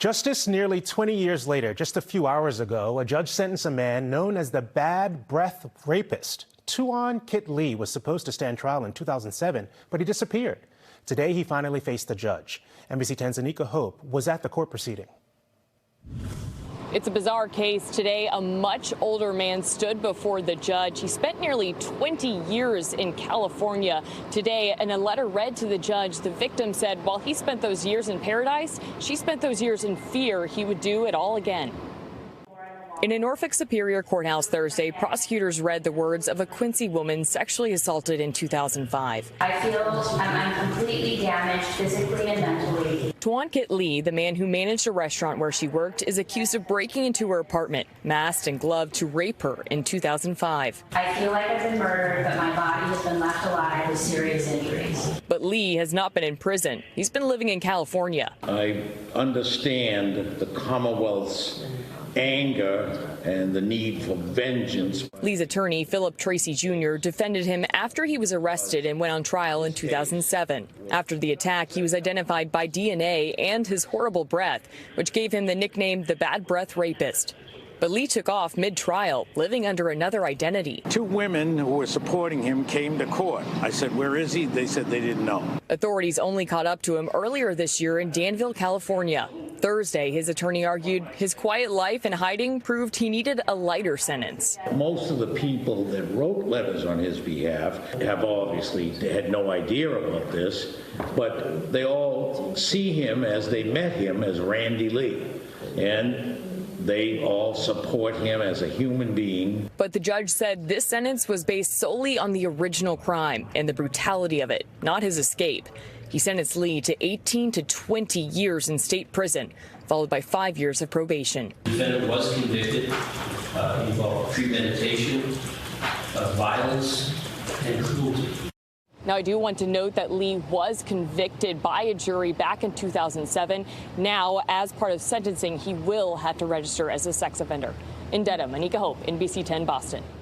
Justice nearly 20 years later, just a few hours ago, a judge sentenced a man known as the Bad Breath Rapist. Tuan Kit Lee was supposed to stand trial in 2007, but he disappeared. Today, he finally faced the judge. NBC 10's Anika Hope was at the court proceeding. It's a bizarre case. Today, a much older man stood before the judge. He spent nearly 20 years in California. Today, in a letter read to the judge, the victim said while he spent those years in paradise, she spent those years in fear he would do it all again. In a Norfolk Superior Courthouse Thursday, prosecutors read the words of a Quincy woman sexually assaulted in 2005. I feel I'm completely damaged physically and mentally. Tuan Kit Lee, the man who managed a restaurant where she worked, is accused of breaking into her apartment, masked and gloved to rape her in 2005. I feel like I've been murdered, but my body has been left alive with serious injuries. But Lee has not been in prison. He's been living in California. I understand the Commonwealth's anger and the need for vengeance. Lee's attorney, Philip Tracy Jr., defended him after he was arrested and went on trial in 2007. After the attack, he was identified by DNA and his horrible breath, which gave him the nickname the Bad Breath Rapist. But Lee took off mid-trial, living under another identity. Two women who were supporting him came to court. I said, "Where is he?" They said they didn't know. Authorities only caught up to him earlier this year in Danville, California. Thursday, his attorney argued his quiet life in hiding proved he needed a lighter sentence. Most of the people that wrote letters on his behalf have obviously had no idea about this, but they all see him as they met him as Randy Lee. And they all support him as a human being. But the judge said this sentence was based solely on the original crime and the brutality of it, not his escape. He sentenced Lee to 18 to 20 years in state prison, followed by 5 years of probation. The defendant was convicted, involved premeditation of violence and cruelty. Now, I do want to note that Lee was convicted by a jury back in 2007. Now, as part of sentencing, he will have to register as a sex offender. In Dedham, Anika Hope, NBC 10 Boston.